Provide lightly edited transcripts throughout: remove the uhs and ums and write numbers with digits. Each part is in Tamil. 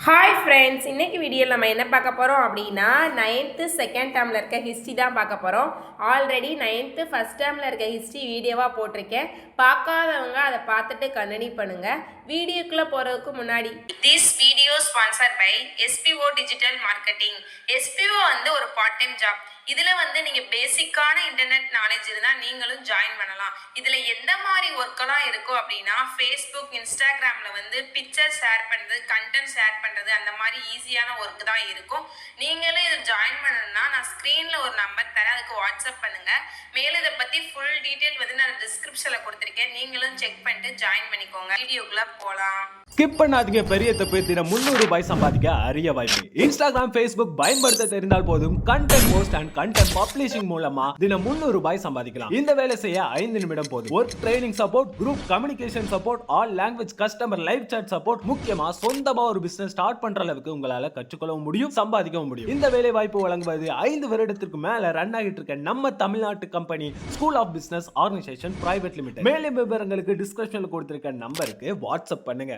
ஹாய் ஃப்ரெண்ட்ஸ், இன்றைக்கி வீடியோவில் நம்ம என்ன பார்க்க போகிறோம் அப்படின்னா 9th செகண்ட் டேர்மில் இருக்க ஹிஸ்ட்ரி தான் பார்க்க போகிறோம். ஆல்ரெடி 9th ஃபஸ்ட் டேர்மில் இருக்க ஹிஸ்ட்ரி வீடியோவாக போட்டிருக்கேன். பார்க்காதவங்க அதை பார்த்துட்டு கண்டினியூ பண்ணுங்கள். வீடியோக்குள்ளே போகிறதுக்கு முன்னாடி this video sponsored by SBO digital marketing. SBO ஒரு பார்ட் டைம் ஜாப். இதில் நீங்கள் பேசிக்கான இன்டர்நெட் நாலேஜ் இருந்தால் நீங்களும் ஜாயின் பண்ணலாம். இதில் எந்த மாதிரி ஒர்க்கெல்லாம் இருக்கும் அப்படின்னா ஃபேஸ்புக், இன்ஸ்டாகிராமில் பிக்சர் ஷேர் பண்ணுறது, கண்டென்ட் ஷேர் பண்ணுறது, அந்த மாதிரி ஈஸியான ஒர்க் தான் இருக்கும். நீங்களும் இதை ஜாயின் பண்ணணும்னா நான் ஸ்க்ரீனில் ஒரு நம்பர் தரேன், அதுக்கு வாட்ஸ்அப் பண்ணுங்கள். மேலும் இதை பற்றி ஃபுல் டீட்டெயில் நான் டிஸ்கிரிப்ஷனில் கொடுத்துருக்கேன். நீங்களும் செக் பண்ணிட்டு ஜாயின் பண்ணிக்கோங்க. வீடியோக்குள்ளே போகலாம். ஸ்கிப் பண்ணாதீங்க. பெரிய தப்பு. தினம் 300 ரூபாய் சம்பாதிக்க அரிய வாய்ப்பு. இன்ஸ்டாகிராம், ஃபேஸ்புக் பயன்படுத்த தெரிந்தால் போதும். Content post and content publishing மூலமா தினம் 300 ரூபாய் சம்பாதிக்கலாம். இந்த வேலை செய்ய 5 நிமிடம் போதும். Work training support, group communication support, all language customer live chat support, முக்கியமா சொந்தமா ஒரு பிசினஸ் ஸ்டார்ட் பண்ற அளவுக்கு உங்களால கற்றுக்கொள்ளவும் முடியும், சம்பாதிக்கவும் முடியும். இந்த வேலை வாய்ப்பு வழங்குவது 5 வருடத்திற்கு மேல ரன் ஆகிட்டு இருக்க நம்ம தமிழ்நாட்டு company school of business organisation private limited. மேலும் விவரங்களுக்கு டிஸ்கிரிப்ஷன்ல கொடுத்திருக்க நம்பருக்கு வாட்ஸ்அப் பண்ணுங்க.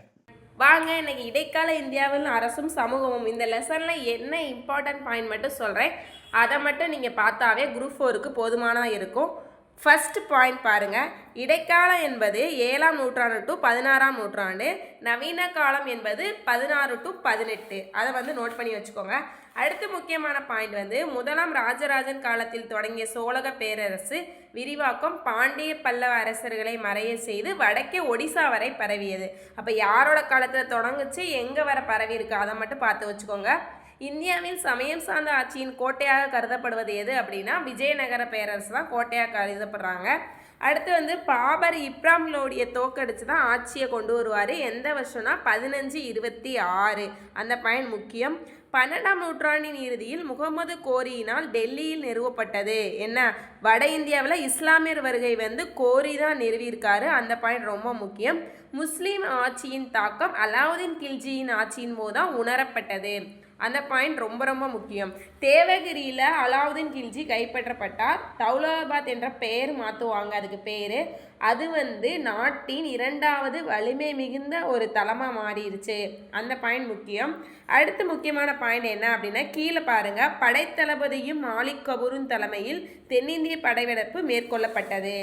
வாங்க, இன்னைக்கு இடைக்கால இந்தியாவில் அரசும் சமூகமும் இந்த லெசனில் என்ன இம்பார்ட்டன்ட் பாயிண்ட் மட்டும் சொல்கிறேன். அதை மட்டும் நீங்கள் பார்த்தாவே குரூப் 4க்கு போதுமானதாக இருக்கும். ஃபர்ஸ்ட் பாயிண்ட் பாருங்கள். இடைக்காலம் என்பது 7ஆம் நூற்றாண்டு டு 16ஆம் நூற்றாண்டு. நவீன காலம் என்பது 16 டு 18. அதை நோட் பண்ணி வச்சுக்கோங்க. அடுத்து முக்கியமான பாயிண்ட் முதலாம் ராஜராஜன் காலத்தில் தொடங்கிய சோழக பேரரசு விரிவாக்கம் பாண்டிய பல்லவ அரசர்களை மறைய செய்து வடக்கே ஒடிசா வரை பரவியது. அப்போ யாரோட காலத்தில் தொடங்குச்சு, எங்கே வர பரவி இருக்கு, அதை மட்டும் பார்த்து வச்சுக்கோங்க. இந்தியாவில் சமயம் சார்ந்த ஆட்சியின் கோட்டையாக கருதப்படுவது எது அப்படின்னா விஜயநகர பேரரசு தான் கோட்டையாக கருதப்படுறாங்க. அடுத்து பாபர் இப்ராம் லோடியை தோக்கடிச்சு தான் ஆட்சியை கொண்டு வருவார். எந்த வருஷம்னா 1526. அந்த பயன் முக்கியம். 12ஆம் நூற்றாண்டின் இறுதியில் முகமது கோரியினால் டெல்லியில் நிறுவப்பட்டது. என்ன, வட இந்தியாவில் இஸ்லாமியர் வருகை கோரி தான் நிறுவியிருக்காரு. அந்த பாயிண்ட் ரொம்ப முக்கியம். முஸ்லீம் ஆட்சியின் தாக்கம் அலாவுதீன் கில்ஜியின் ஆட்சியின் போது தான் உணரப்பட்டது. அந்த பாயிண்ட் ரொம்ப ரொம்ப முக்கியம். தேவகிரியில் அலாவுதீன் கில்ஜி கைப்பற்றப்பட்டார். தௌலாபாத் என்ற பெயர் மாற்றுவாங்க, அதுக்கு பேர். அது நாட்டின் 2வது வலிமை மிகுந்த ஒரு தளமாக மாறிடுச்சு. அந்த பாயிண்ட் முக்கியம். அடுத்து முக்கியமான பாயிண்ட் என்ன அப்படின்னா கீழே பாருங்கள். படைத்தளபதியும் மாலிக் கபூரின் தலைமையில் தென்னிந்திய படையெடுப்பு மேற்கொள்ளப்பட்டது.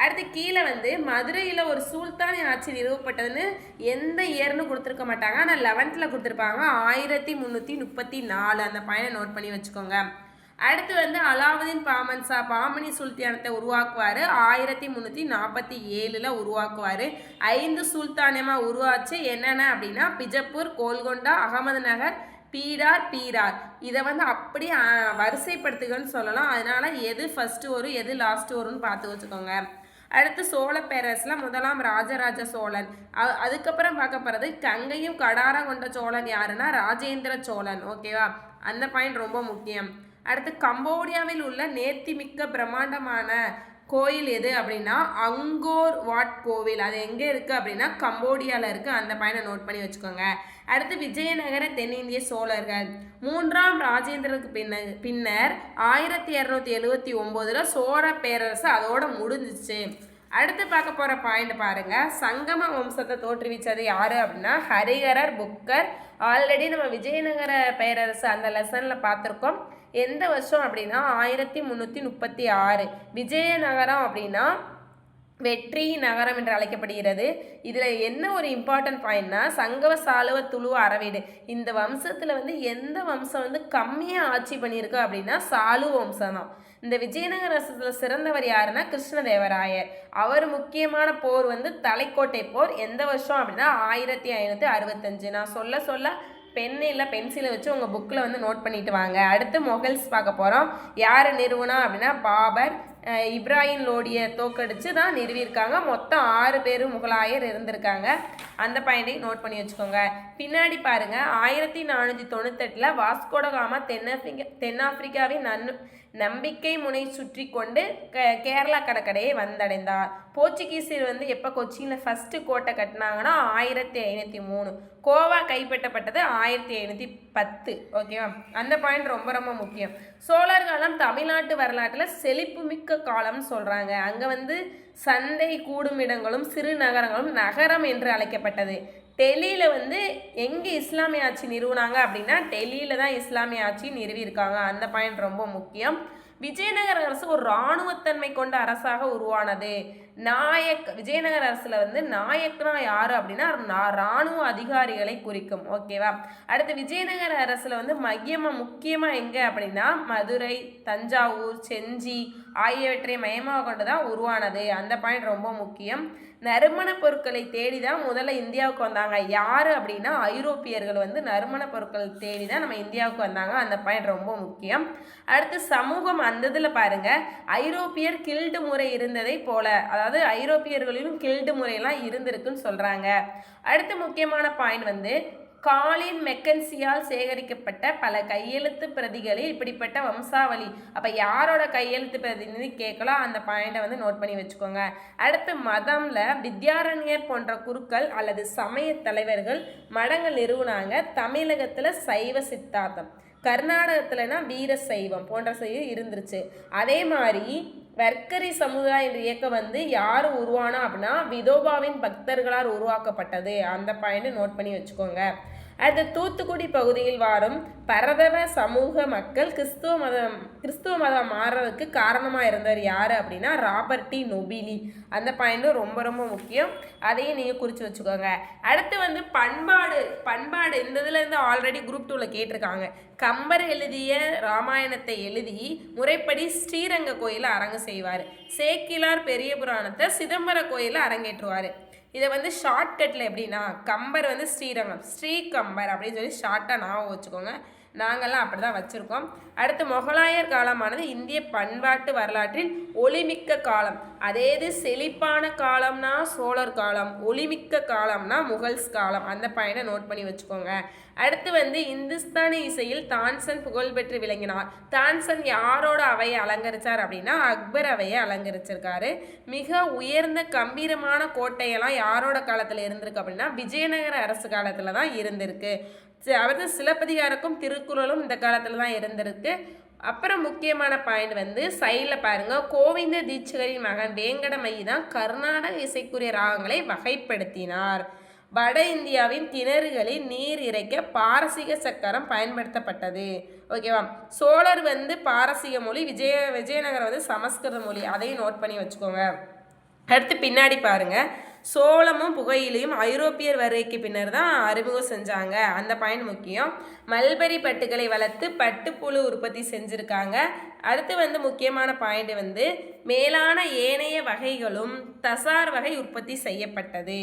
அடுத்து கீழே மதுரையில் ஒரு சுல்தானி ஆட்சி நிறுவப்பட்டதுன்னு எந்த இயர்னு கொடுத்துருக்க மாட்டாங்க, ஆனால் 11th கொடுத்துருப்பாங்க. 1334. அந்த பயனை நோட் பண்ணி வச்சுக்கோங்க. அடுத்து அலாவுதீன் பாமன்சா பாமனி சுல்தானத்தை உருவாக்குவார். 1347 உருவாக்குவார். 5 சுல்தானியமாக உருவாச்சு. என்னென்ன அப்படின்னா பிஜப்பூர், கோல்கொண்டா, அகமது நகர், பீரார். இதை அப்படி வரிசைப்படுத்துகன்னு சொல்லலாம். அதனால எது ஃபர்ஸ்ட் வரும் எது லாஸ்ட் வரும்னு பார்த்து வச்சுக்கோங்க. அடுத்து சோழ பேரரசில் முதலாம் ராஜராஜ சோழன். அதுக்கப்புறம் பார்க்க போகிறது கங்கையும் கடாரம் கொண்ட சோழன் யாருன்னா ராஜேந்திர சோழன். ஓகேவா, அந்த பாயிண்ட் ரொம்ப முக்கியம். அடுத்து கம்போடியாவில் உள்ள நேர்த்திமிக்க பிரம்மாண்டமான கோயில் எது அப்படின்னா அங்கோர் வாட் கோவில். அது எங்கே இருக்குது அப்படின்னா கம்போடியாவில் இருக்குது. அந்த பாயிண்டை நோட் பண்ணி வச்சுக்கோங்க. அடுத்து விஜயநகர தென்னிந்திய சோழர்கள். 3ஆம் ராஜேந்திரனுக்கு பின்னர் 1279 சோழ பேரரசு அதோட முடிஞ்சிச்சு. அடுத்து பார்க்க போகிற பாயிண்ட் பாருங்கள். சங்கம வம்சத்தை தோற்றுவிச்சது யார் அப்படின்னா ஹரிஹரர் புக்கர். ஆல்ரெடி நம்ம விஜயநகர பேரரசு அந்த லெசனில் பார்த்துருக்கோம். எந்த வருஷம் அப்படின்னா 1336. விஜயநகரம் அப்படின்னா வெற்றி நகரம் என்று அழைக்கப்படுகிறது. இதில் என்ன ஒரு இம்பார்ட்டன்ட் பாயிண்ட்னா சங்கவ சாலுவ துளுவ அரவீடு. இந்த வம்சத்தில் எந்த வம்சம் கம்மியாக ஆட்சி பண்ணியிருக்கு அப்படின்னா சாலுவ வம்சம் தான். இந்த விஜயநகரத்தில் சிறந்தவர் யாருன்னா கிருஷ்ணதேவராயர். அவர் முக்கியமான போர் தலைக்கோட்டை போர். எந்த வருஷம் அப்படின்னா 1565. நான் சொல்ல பென்சிலை வச்சு உங்கள் புக்கில் நோட் பண்ணிட்டு வாங்க. அடுத்து மொகல்ஸ் பார்க்க போகிறோம். யார் நிறுவனா அப்படின்னா பாபர். இப்ராஹிம் லோடியை தோக்கடிச்சு தான் நிறுவியிருக்காங்க. மொத்தம் 6 பேர் முகலாயர் இருந்திருக்காங்க. அந்த பாயிண்டையும் நோட் பண்ணி வச்சுக்கோங்க. பின்னாடி பாருங்கள். 1498 வாஸ்கோடகாமா தென்னாப்பிரிக்காவின் நம்பிக்கை முனை சுற்றி கொண்டு கேரளா கடற்கரையை வந்தடைந்தார். போர்ச்சுகீஸில் எப்போ கொச்சியில் ஃபஸ்ட்டு கோட்டை கட்டினாங்கன்னா 1503. கோவா கைப்பற்றப்பட்டது 1510. ஓகேவா, அந்த பாயிண்ட் ரொம்ப ரொம்ப முக்கியம். சோழர் காலம் தமிழ்நாட்டு வரலாற்றில் செழிப்பு மிக்க காலம்னு சொல்கிறாங்க. அங்கே சந்தை கூடும் இடங்களும் சிறு நகரங்களும் நகரம் என்று அழைக்கப்பட்டது. டெல்லியில் வந்து எங்கே இஸ்லாமிய ஆட்சி நிறுவனாங்க அப்படின்னா டெல்லியில் தான் இஸ்லாமிய ஆட்சி நிறுவியிருக்காங்க. அந்த பாயிண்ட் ரொம்ப முக்கியம். விஜயநகர அரசு ஒரு இராணுவத்தன்மை கொண்ட அரசாக உருவானது. விஜயநகர அரசுல வந்து நாயக்னா யாரு அப்படின்னா இராணுவ அதிகாரிகளை குறிக்கும். ஓகேவா. அடுத்து விஜயநகர அரசுல வந்து முக்கியமா எங்க அப்படின்னா மதுரை, தஞ்சாவூர், செஞ்சி ஆகியவற்றை மையமாக கொண்டுதான் உருவானது. அந்த பாயிண்ட் ரொம்ப முக்கியம். நறுமண பொருட்களை தேடி தான் முதல்ல இந்தியாவுக்கு வந்தாங்க. யாரு அப்படின்னா ஐரோப்பியர்கள் வந்து நறுமண பொருட்கள் தேடி தான் நம்ம இந்தியாவுக்கு வந்தாங்க. அந்த பாயிண்ட் ரொம்ப முக்கியம். அடுத்து சமூகம் அந்த இதில் பாருங்க, ஐரோப்பியர் கில்டு முறை இருந்ததை போல, அதாவது ஐரோப்பியர்களிலும் கில்டு முறையெல்லாம் இருந்திருக்குன்னு சொல்றாங்க. அடுத்து முக்கியமான பாயிண்ட் வந்து காலின் மெக்கன்சியால் சேகரிக்கப்பட்ட பல கையெழுத்து பிரதிகளில் இப்படிப்பட்ட வம்சாவளி. அப்போ யாரோட கையெழுத்து பிரதின்னு கேட்கலாம். அந்த பாயிண்டை வந்து நோட் பண்ணி வச்சுக்கோங்க. அடுத்து மதம்ல வித்யாரண்யர் போன்ற குருக்கள் அல்லது சமய தலைவர்கள் மடங்கள் நிறுவனாங்க. தமிழகத்தில் சைவ சித்தாந்தம், கர்நாடகத்துலனா வீர சைவம் போன்ற செய்தி இருந்துருச்சு. அதே மாதிரி வர்க்கரி சமுதாய இயக்கம் வந்து யார் உருவானா அப்படின்னா விதோபாவின் பக்தர்களால் உருவாக்கப்பட்டது. அந்த பாயிண்ட் நோட் பண்ணி வச்சுக்கோங்க. அடுத்து தூத்துக்குடி பகுதியில் வாழும் பரதவ சமூக மக்கள் கிறிஸ்துவ மதம் மாறுறதுக்கு காரணமாக இருந்தவர் யார் அப்படின்னா ராபர்ட் டி நொபிலி. அந்த பாயிண்ட்டும் ரொம்ப ரொம்ப முக்கியம். அதையும் நீங்கள் குறித்து வச்சுக்கோங்க. அடுத்து வந்து பண்பாடு இந்த இதில் இருந்து ஆல்ரெடி குரூப் 2ல கேட்டிருக்காங்க. கம்பர் எழுதிய ராமாயணத்தை எழுதி முறைப்படி ஸ்ரீரங்க கோயிலில் அரங்கு செய்வார். சேக்கிலார் பெரிய புராணத்தை சிதம்பர கோயிலில் அரங்கேற்றுவார். இதை வந்து ஷார்ட்கட்டில் எப்படின்னா கம்பர் வந்து ஸ்ரீரங்கம், ஸ்ரீகம்பர் அப்படின்னு சொல்லி ஷார்ட்டாக ஞாபகம் வச்சுக்கோங்க. நாங்கள்லாம் அப்படி தான் வச்சுருக்கோம். அடுத்து மொகலாயர் காலமானது இந்திய பண்பாட்டு வரலாற்றில் ஒளிமிக்க காலம். அதே இது செழிப்பான காலம்னா சோழர் காலம், ஒளிமிக்க காலம்னா முகல்ஸ் காலம். அந்த பாயிண்டை நோட் பண்ணி வச்சுக்கோங்க. அடுத்து வந்து இந்துஸ்தானி இசையில் தான்சன் புகழ்பெற்று விளங்கினார். தான்சன் யாரோட அவையை அலங்கரித்தார் அப்படின்னா அக்பர் அவையை அலங்கரிச்சிருக்காரு. மிக உயர்ந்த கம்பீரமான கோட்டையெல்லாம் யாரோட காலத்தில் இருந்திருக்கு அப்படின்னா விஜயநகர அரசு காலத்தில் தான் இருந்திருக்கு. அதாவது சிலப்பதிகாரக்கும் திருக்குறளும் இந்த காலத்தில் தான் இருந்திருக்கு. அப்புறம் முக்கியமான பாயிண்ட் வந்து சைடில் பாருங்க, கோவிந்த தீட்சிதரின் மகன் வேங்கடமயி தான் கர்நாடக இசைக்குரிய ராகங்களை வகைப்படுத்தினார். வட இந்தியாவின் கிணறுகளில் நீர் இறைக்க பாரசீக சக்கரம் பயன்படுத்தப்பட்டது. ஓகேவா. சோழர் வந்து பாரசீக மொழி, விஜயநகரம் வந்து சமஸ்கிருத மொழி. அதையும் நோட் பண்ணி வச்சுக்கோங்க. அடுத்து பின்னாடி பாருங்க, சோளமும் புகையிலையும் ஐரோப்பியர் வருகைக்கு பின்னர் தான் அறிமுகம் செஞ்சாங்க. அந்த பாயிண்ட் முக்கியம். மல்பரி பட்டுகளை வளர்த்து பட்டுப்புழு உற்பத்தி செஞ்சுருக்காங்க. அடுத்து வந்து முக்கியமான பாயிண்ட் வந்து மேலான ஏனைய வகைகளும் தசார் வகை உற்பத்தி செய்யப்பட்டது.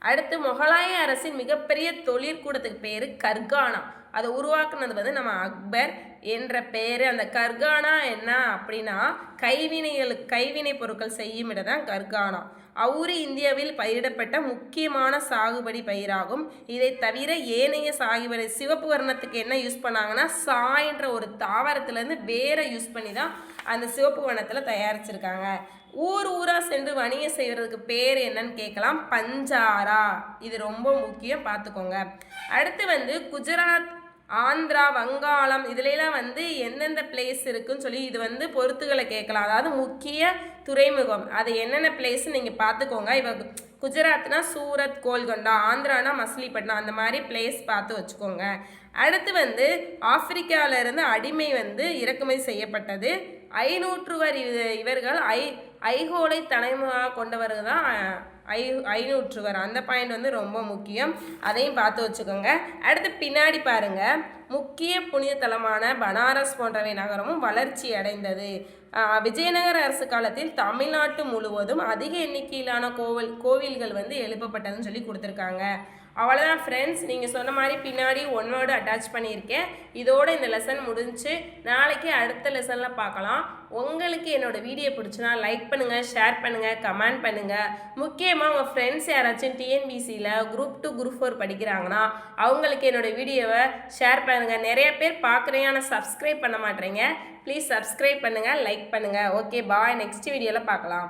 அடுத்து மொகலாய அரசின் மிகப்பெரிய தொழிற்கூடத்துக்கு பேர் கர்கானா. அதை உருவாக்குனது வந்து நம்ம அக்பர் என்ற பேர். அந்த கர்கானா என்ன அப்படின்னா கைவினை பொருட்கள் செய்யும் இடம் தான் கர்கானா. அவுரி இந்தியாவில் பயிரிடப்பட்ட முக்கியமான சாகுபடி பயிராகும். இதை தவிர ஏனைய சாகுபடி சிவப்பு வர்ணத்துக்கு என்ன யூஸ் பண்ணாங்கன்னா சாய்ன்ற ஒரு தாவரத்துலேருந்து வேற யூஸ் பண்ணி தான் அந்த சிவப்பு வண்ணத்தில் தயாரிச்சிருக்காங்க. ஊராக சென்று வணிகம் செய்கிறதுக்கு பேர் என்னன்னு கேட்கலாம், பஞ்சாரா. இது ரொம்ப முக்கியம், பார்த்துக்கோங்க. அடுத்து வந்து குஜராத், ஆந்திரா, வங்காளம் இதுலாம் வந்து எந்தெந்த பிளேஸ் இருக்குன்னு சொல்லி இது வந்து பொறுத்துகளை கேட்கலாம். அதாவது முக்கிய துறைமுகம் அது என்னென்ன பிளேஸ்ன்னு நீங்கள் பார்த்துக்கோங்க. இப்போ குஜராத்னா சூரத், கோல்கொண்டா, ஆந்திரானா மசிலிப்பட்டினம், அந்த மாதிரி பிளேஸ் பார்த்து வச்சுக்கோங்க. அடுத்து வந்து ஆப்பிரிக்காவிலிருந்து அடிமை வந்து இறக்குமதி செய்யப்பட்டது. 500 இவர்கள் ஐகோலை தலைமையாக கொண்டவர் தான் 500. அந்த பாயிண்ட் வந்து ரொம்ப முக்கியம், அதையும் பார்த்து வச்சுக்கோங்க. அடுத்து பின்னாடி பாருங்க, முக்கிய புனித தலமான பனாரஸ் போன்றவை நகரமும் வளர்ச்சி அடைந்தது. விஜயநகர அரசு காலத்தில் தமிழ்நாட்டு முழுவதும் அதிக எண்ணிக்கையிலான கோவில்கள் வந்து எழுப்பப்பட்டதுன்னு சொல்லி கொடுத்துருக்காங்க. அவ்வளோதான் ஃப்ரெண்ட்ஸ். நீங்கள் சொன்ன மாதிரி பின்னாடி ஒன் வேர்டு அட்டாச் பண்ணியிருக்கேன். இதோட இந்த லெசன் முடிஞ்சு நாளைக்கு அடுத்த லெசனில் பார்க்கலாம். உங்களுக்கு என்னோடய வீடியோ பிடிச்சுன்னா லைக் பண்ணுங்கள், ஷேர் பண்ணுங்கள், கமெண்ட் பண்ணுங்கள். முக்கியமாக உங்கள் ஃப்ரெண்ட்ஸ் யாராச்சும் டிஎன்பிசியில் குரூப் 2 குரூப் 4 படிக்கிறாங்கன்னா அவங்களுக்கு என்னோடய வீடியோவை ஷேர் பண்ணுங்கள். நிறைய பேர் பார்க்குறீங்க ஆனால் சப்ஸ்கிரைப் பண்ண மாட்டேறீங்க. ப்ளீஸ் சப்ஸ்கிரைப் பண்ணுங்கள், லைக் பண்ணுங்கள். ஓகே பாய், நெக்ஸ்ட் வீடியோவில் பார்க்கலாம்.